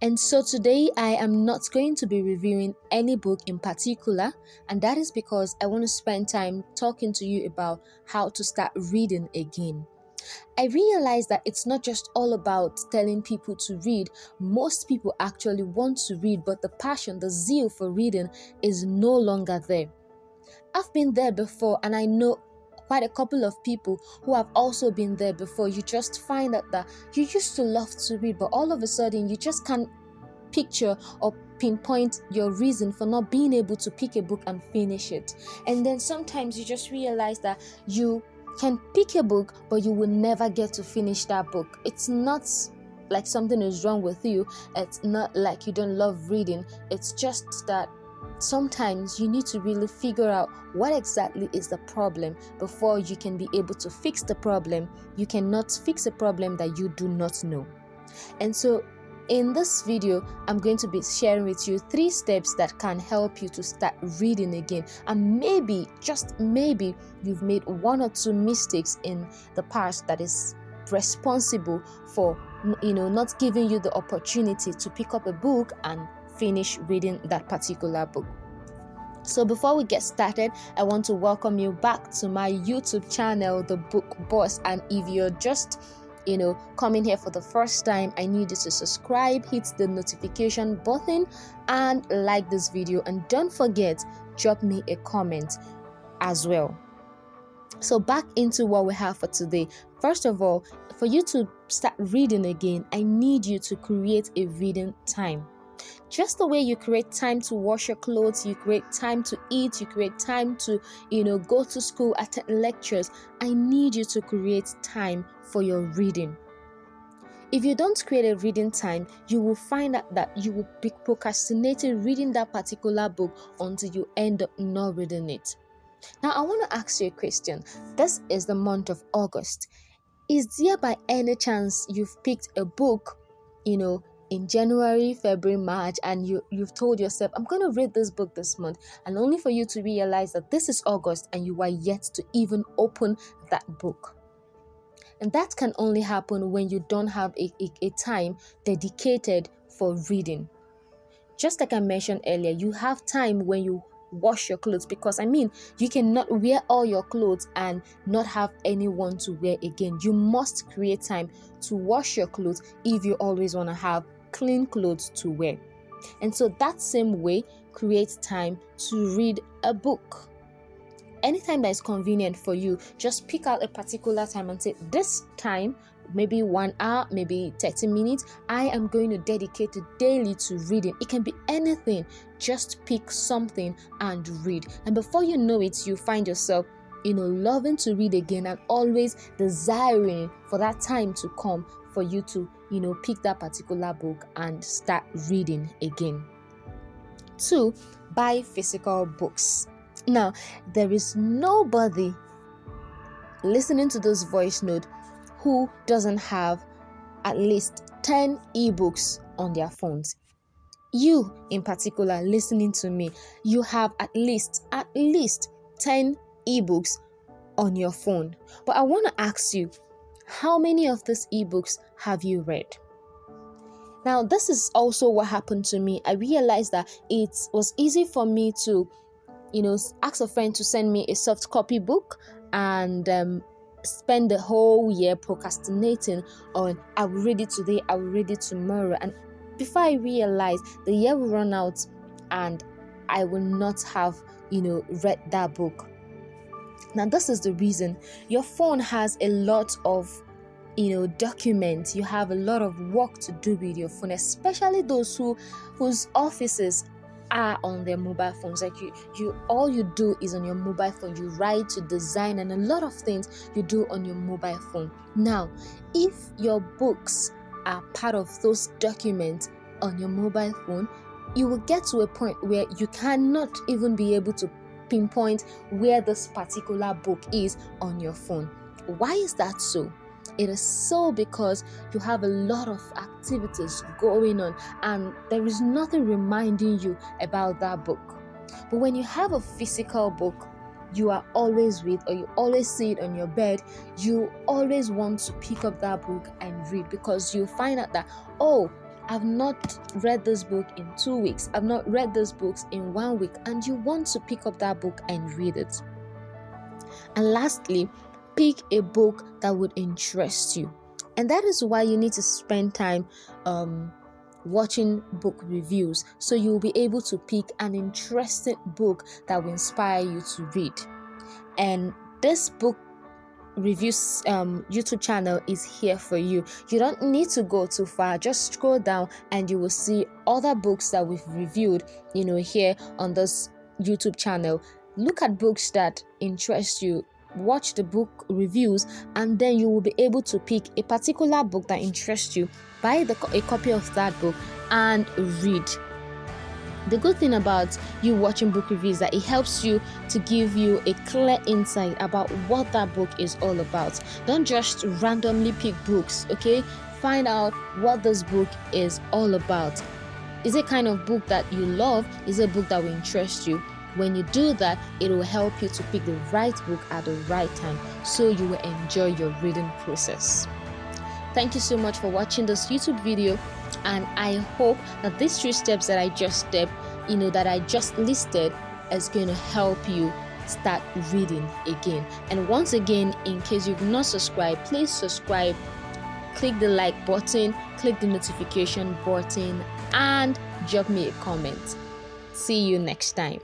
And so today I am not going to be reviewing any book in particular, and that is because I want to spend time talking to you about how to start reading again. I realize that it's not just all about telling people to read. Most people actually want to read, but the passion, the zeal for reading is no longer there. I've been there before, and I know quite a couple of people who have also been there before. You just find out that you used to love to read, but all of a sudden you just can't picture or pinpoint your reason for not being able to pick a book and finish it. And then sometimes you just realize that you can pick a book, but you will never get to finish that book. It's not like something is wrong with you. It's not like you don't love reading. It's just that sometimes you need to really figure out what exactly is the problem before you can be able to fix the problem. You cannot fix a problem that you do not know. And so in this video, I'm going to be sharing with you 3 steps that can help you to start reading again. And maybe, just maybe, you've made 1 or 2 mistakes in the past that is responsible for, not giving you the opportunity to pick up a book and finish reading that particular book. So before we get started, I want to welcome you back to my YouTube channel, The Book Boss. And if you're just coming here for the first time, I need you to subscribe, hit the notification button, and like this video. And don't forget, drop me a comment as well. So back into what we have for today. First of all, for you to start reading again, I need you to create a reading time. Just the way you create time to wash your clothes, you create time to eat, you create time to, go to school, attend lectures. I need you to create time for your reading. If you don't create a reading time, you will find out that you will be procrastinating reading that particular book until you end up not reading it. Now, I want to ask you a question. This is the month of August. Is there by any chance you've picked a book, in January, February, March, and you've told yourself, I'm going to read this book this month, and only for you to realize that this is August and you are yet to even open that book? And that can only happen when you don't have a time dedicated for reading. Just like I mentioned earlier, you have time when you wash your clothes, because you cannot wear all your clothes and not have anyone to wear again. You must create time to wash your clothes if you always want to have clean clothes to wear. And so that same way, create time to read a book. Anytime that is convenient for you, just pick out a particular time and say, this time, maybe 1 hour, maybe 30 minutes, I am going to dedicate it daily to reading. It can be anything. Just pick something and read. And before you know it, you find yourself, loving to read again and always desiring for that time to come for you to, pick that particular book and start reading again. 2, buy physical books. Now, there is nobody listening to this voice note who doesn't have at least 10 ebooks on their phones. You in particular listening to me, you have at least 10 ebooks on your phone. But I want to ask you, how many of these ebooks have you read? Now, this is also what happened to me. I realized that it was easy for me to, ask a friend to send me a soft copy book and spend the whole year procrastinating on, I will read it today, I will read it tomorrow. And before I realized, the year will run out and I will not have, read that book. Now, this is the reason. Your phone has a lot of, documents. You have a lot of work to do with your phone, especially those whose offices are on their mobile phones. Like you all you do is on your mobile phone. You write, you design, and a lot of things you do on your mobile phone. Now, if your books are part of those documents on your mobile phone, you will get to a point where you cannot even be able to pinpoint where this particular book is on your phone. Why is that so? It is so because you have a lot of activities going on and there is nothing reminding you about that book. But when you have a physical book you are always with, or you always see it on your bed, you always want to pick up that book and read, because you find out that, oh, I've not read this book in 2 weeks, I've not read this book in 1 week, and you want to pick up that book and read it. And lastly, pick a book that would interest you. And that is why you need to spend time watching book reviews, so you'll be able to pick an interesting book that will inspire you to read. And this book reviews YouTube channel is here for you. You don't need to go too far. Just scroll down and you will see other books that we've reviewed, here on this YouTube channel. Look at books that interest you, watch the book reviews, and then you will be able to pick a particular book that interests you, buy a copy of that book and read. The good thing about you watching book reviews is that it helps you to give you a clear insight about what that book is all about. Don't just randomly pick books, okay? Find out what this book is all about. Is it kind of book that you love? Is it a book that will interest you? When you do that, it will help you to pick the right book at the right time, so you will enjoy your reading process. Thank you so much for watching this YouTube video, and I hope that these 3 steps that I just listed is going to help you start reading again. And once again, in case you've not subscribed, please subscribe, click the like button, click the notification button, and drop me a comment. See you next time.